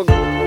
लगभग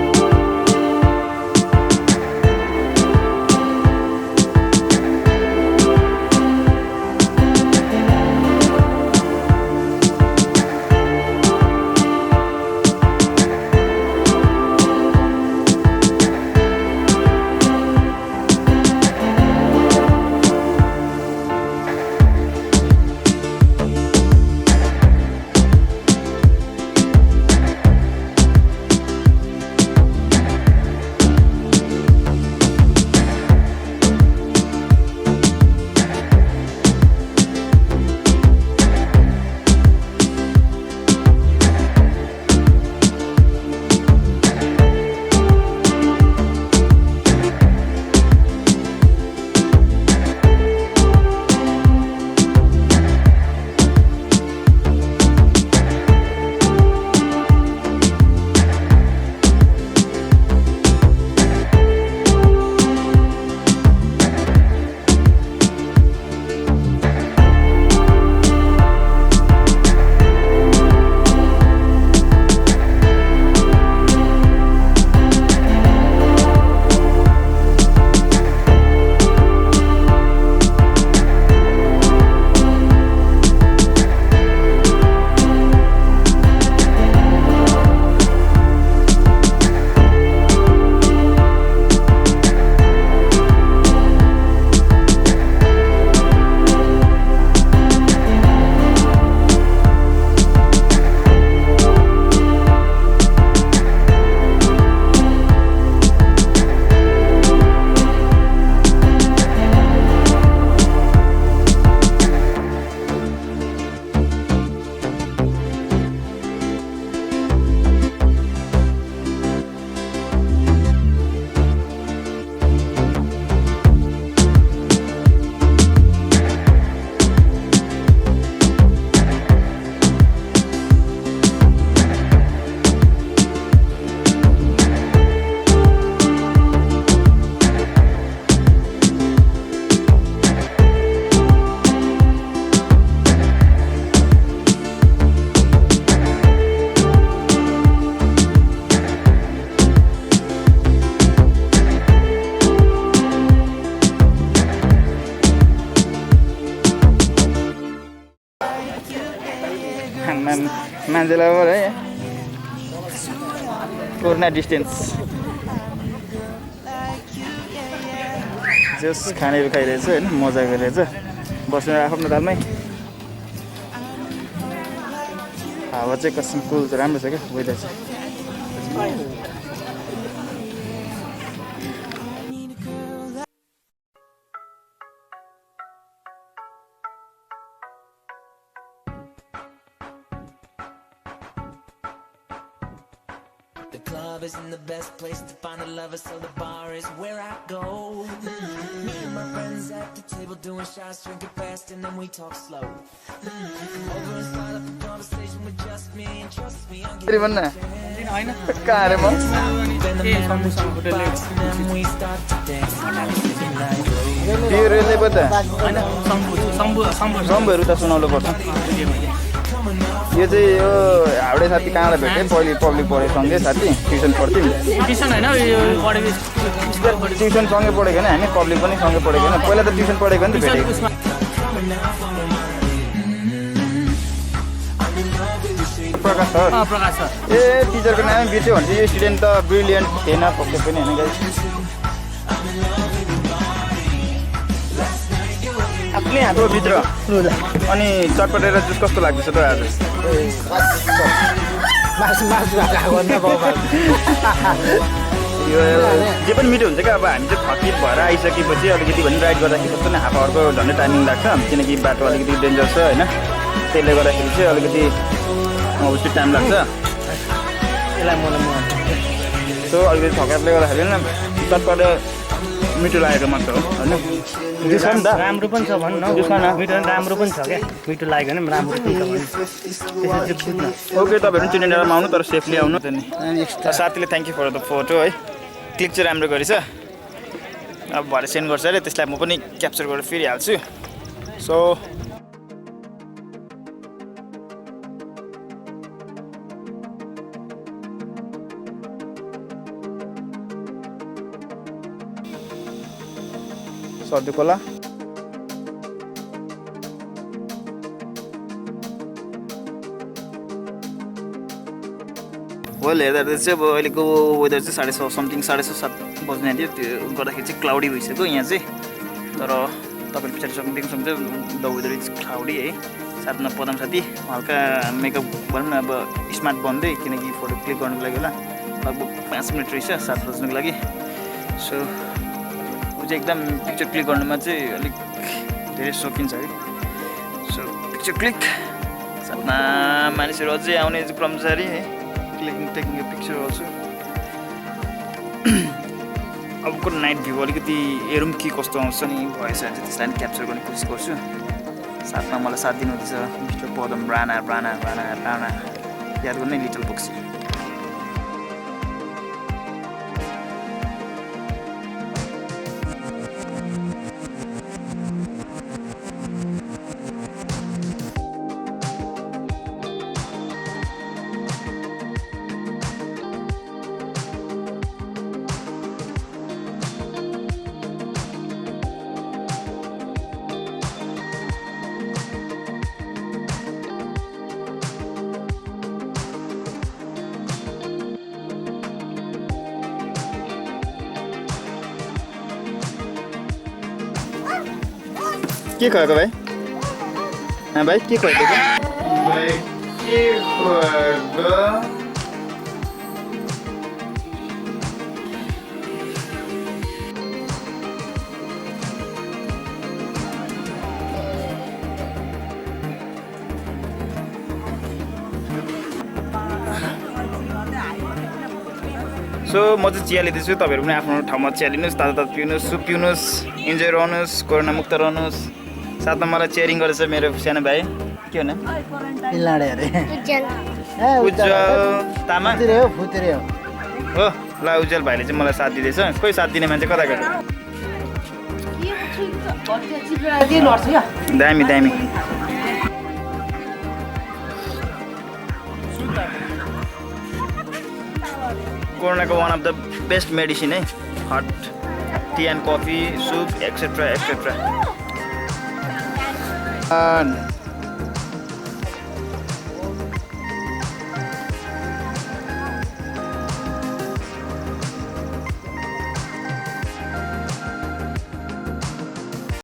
मान्छेलाई है कोरोना डिस्टेन्स जस खानेहरू खाइरहेछ होइन मजा गरिरहेछ बस्नु आफ्नो तालमै हावा चाहिँ कसम कुल चाहिँ राम्रो छ क्या वेदर चाहिँ Isn't the best place to find a lover, so the bar is where I go. Me and my friends at the table doing shots, drinking fast, and then we talk slow. Over and start up a conversation with just me, and trust me, I'm getting then we start to dance. यो चाहिँ यो हाउडे साथी कहाँबाट भेटेँ पहिले public पढेँ सँगै साथी ट्युसन पढ्थ्यौँ ट्युसन होइन यो पढेको ट्युसन सँगै पढेको होइन हामी पब्लिक पनि सँगै पढेको होइन पहिला त ट्युसन पढेको नि त भेटेको प्रकाश सर ए टिचरको नाम बिर्स्यो भने यो स्टुडेन्ट त ब्रिलियन्ट थिएन पक्कै पनि होइन गाइस आफ्नै हातको भित्र अनि चटपटेर जुस कस्तो लाग्दैछ त आज यो जे पनि मिठो हुन्छ क्या अब हामी चाहिँ थकित भएर आइसकेपछि अलिकति भने राइड गर्दाखेरि कस्तो नि हाफ आवरको झन्डै टाइमिङ लाग्छ किनकि बाटो अलिकति डेन्जर छ होइन त्यसले गर्दाखेरि चाहिँ अलिकति उस्तो टाइम लाग्छ सो अलिकति थकाइले गर्दाखेरि न चटपटे मिठो लागेको मात्र हो होइन राम्रो पनि छ भन्नु न मिठो राम्रो पनि छ क्या मिठो लाग्यो भने राम्रो पनि छ ओके तपाईँहरू चिन्डे डाँडामा आउनु तर सेफली आउनु त नि साथीले thank you for the photo है क्लिक चाहिँ राम्रो गरेछ अब भरे सेन्ड गर्छ अरे त्यसलाई म पनि क्याप्चर गरेर फेरि हाल्छु सो सर्दु खोला वेल हेर्दा चाहिँ अब अहिलेको वेदर चाहिँ 6:30 समथिङ 6:30 बज्ने थियो त्यो गर्दाखेरि चाहिँ क्लाउडी भइसक्यो यहाँ चाहिँ तर तपाईँले पछाडि देख्न सक्नुहुन्छ द वेदर इज क्लाउडी है साथमा पदम साथी हल्का मेकअप भनौँ न अब स्मार्ट बन्दै किनकि फोटो क्लिक गर्नुको लागि होला लगभग 5 मिनट रहेछ 7 बज्नुको लागि सो ऊ चाहिँ एकदम पिक्चर क्लिक गर्नुमा चाहिँ अलिक धेरै सोकिन्छ है सो पिक्चर क्लिक साथमा मानिसहरू अझै आउने कर्मचारी है taking a picture also. अबको नाइट भ्यू अलिकति हेरौँ के कस्तो आउँछ नि भएछ भने चाहिँ त्यसलाई क्याप्चर गर्ने कोसिस गर्छु साथमा मलाई साथ दिनुहुँदैछ मिस्टर पदम राणा याद गर्ने लिटल बक्सी के खुवाएको भाइ भाइ के खुवाएको भाइ के खुवाएको सो म चाहिँ चिया लिँदैछु तपाईँहरू पनि आफ्नो ठाउँमा चिया लिनुहोस् तातो पिउनुहोस् सुप पिउनुहोस् इन्जोय रहनुहोस् कोरोना मुक्त रहनुहोस् साथमा मलाई चेयरिङ गरेछ मेरो सानो भाइ के हो उज्जवल तामा हो ल उज्जवल भाइले चाहिँ मलाई साथ दिँदैछ कोही साथ दिने मान्छे कता गयो दामी दामी कोरोनाको one of the best medicine है hot tea and coffee soup etcetera etcetera